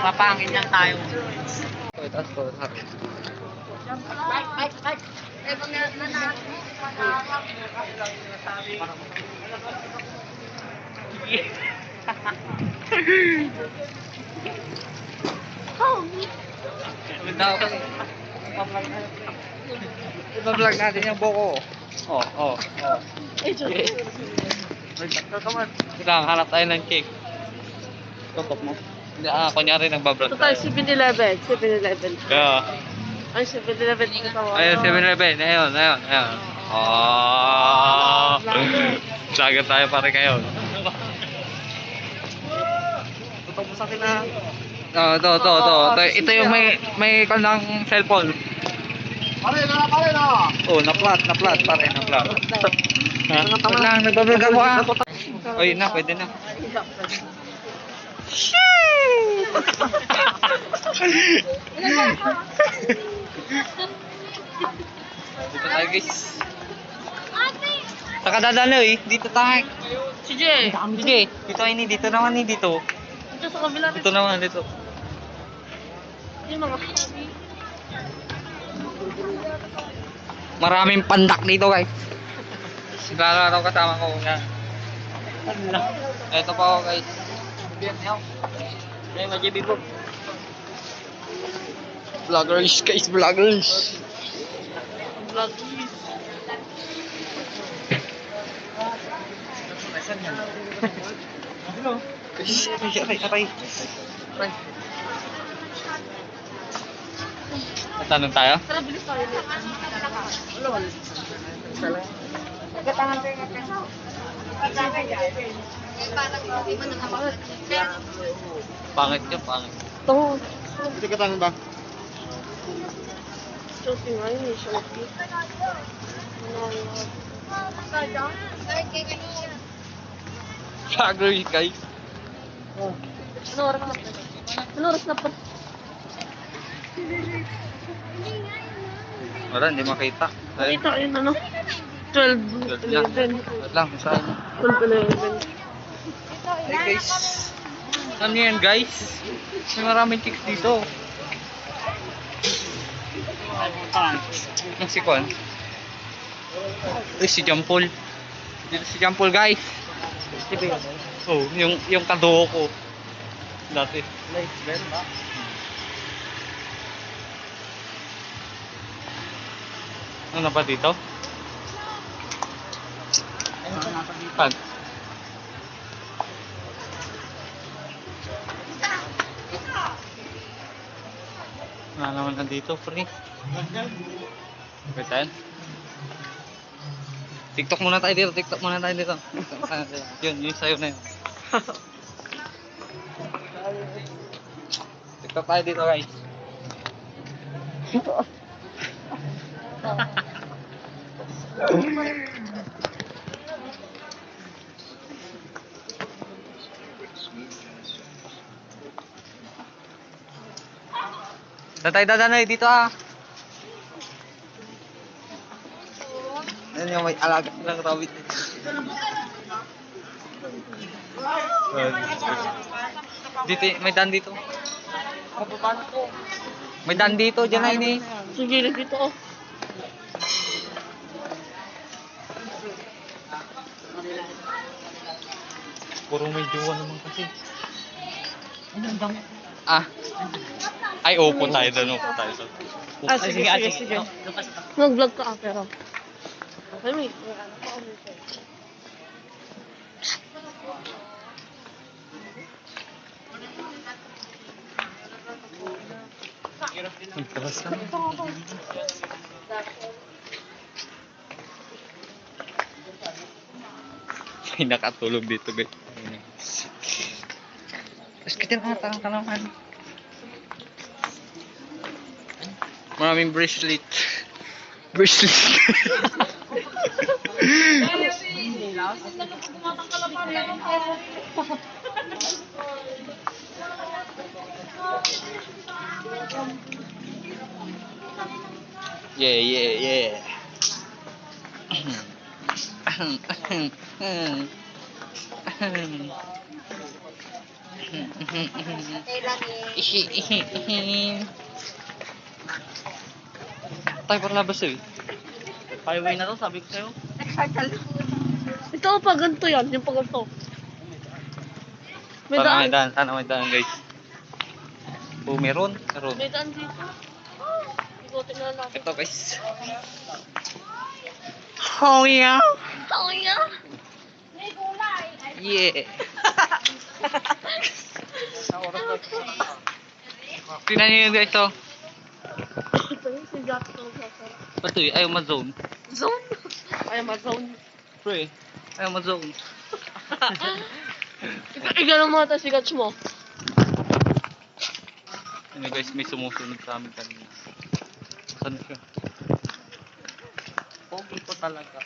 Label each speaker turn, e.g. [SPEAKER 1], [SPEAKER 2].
[SPEAKER 1] Papangin lang tayo.
[SPEAKER 2] Iba-vlog natin yung buko. Oh. Kailangan hanap tayo ng cake. Tutok mo. Hindi, kunyari nagbablog
[SPEAKER 1] Ito tayo,
[SPEAKER 2] tayo.
[SPEAKER 1] 7-Eleven. 7-Eleven.
[SPEAKER 2] Yeah.
[SPEAKER 1] Ay, 7-Eleven dito tayo.
[SPEAKER 2] Ayun, 7-Eleven. Ayun. Oh. Sagat tayo pare kayo.
[SPEAKER 1] Tutok mo sa akin na.
[SPEAKER 2] Ito. Ito yung may kanang cellphone.
[SPEAKER 3] Pare na.
[SPEAKER 2] Oh, na-flat, pare, na-flat. Ha? Wag lang, nagbablog ako ah. Oy, na, pwede na. Dito tayo guys. Saka dadalo eh, dito tayo.
[SPEAKER 1] Sige.
[SPEAKER 2] Sige, dito naman dito.
[SPEAKER 1] Dito sa kabila.
[SPEAKER 2] Dito naman, dito.
[SPEAKER 1] Yung mga
[SPEAKER 2] Maraming pandak dito guys. Siglalaro kasama ko na. Ito pa ako guys.
[SPEAKER 1] Ay, majibi po.
[SPEAKER 2] Vloggers guys, vloggers.
[SPEAKER 1] Vlog.
[SPEAKER 2] Aray. Tanong tayo?
[SPEAKER 1] Tara, bilis tayo.
[SPEAKER 2] Pangit yun, pangit.
[SPEAKER 1] Ito.
[SPEAKER 3] Hindi ka tanong ba?
[SPEAKER 1] Shopee nga yun, Shopee.
[SPEAKER 2] Vloggers guys.
[SPEAKER 1] Ano oras na pa?
[SPEAKER 2] Wala, hindi makita.
[SPEAKER 1] Nakita yun ano? 12, 11.
[SPEAKER 2] Wait lang, saan?
[SPEAKER 1] 12, 11.
[SPEAKER 2] Hey guys. Alam niyo yan guys? May maraming chicks dito. Yung si Kon. Uy, si Jampol. Dito si Jampol guys. Oh, yung kaduho ko. Dati. Ano na ba dito? Pag. Wala naman nandito, pre. Pwede. TikTok muna tayo dito. Yun, yung sayo na yun. TikTok tayo dito, guys. Dadanay dito ah. Yan yung may alaga ng rabbit. Dito, may dan dito. May dan dito, dyan na ini.
[SPEAKER 1] Sige, dito oh.
[SPEAKER 2] Puro may jowa naman kasi. Ah. Ay, upo tayo doon.
[SPEAKER 1] Sige. Mag-vlog ka pero. Ay, may.
[SPEAKER 2] Magtabas ka. May nakatulog dito guys. Tapos kita nakatang ka naman. Maraming bracelet. Yeah. Tayo parlabas eh. Highway na to, sabi ko sa'yo.
[SPEAKER 1] Ito pa ganito yan, yung pa ganito. May
[SPEAKER 2] Sana may
[SPEAKER 1] daan.
[SPEAKER 2] daan, sana may daan guys. Oh, meron. Meron.
[SPEAKER 1] May daan dito. Ikutin na natin.
[SPEAKER 2] Ito guys. Oh yeah.
[SPEAKER 1] Oh yeah.
[SPEAKER 2] Yeah. Tingnan nyo yun guys oh.
[SPEAKER 1] Ito yung si Gato ng sasara.
[SPEAKER 2] Bato eh, ayaw ma-zone.
[SPEAKER 1] Zone? Ay, ma-zone.
[SPEAKER 2] Pre, ayaw ma-zone.
[SPEAKER 1] Igalang mo ito si Gats mo.
[SPEAKER 2] Ano guys, may sumusunod sa amin kanina. Saan siya? Pogi po talaga.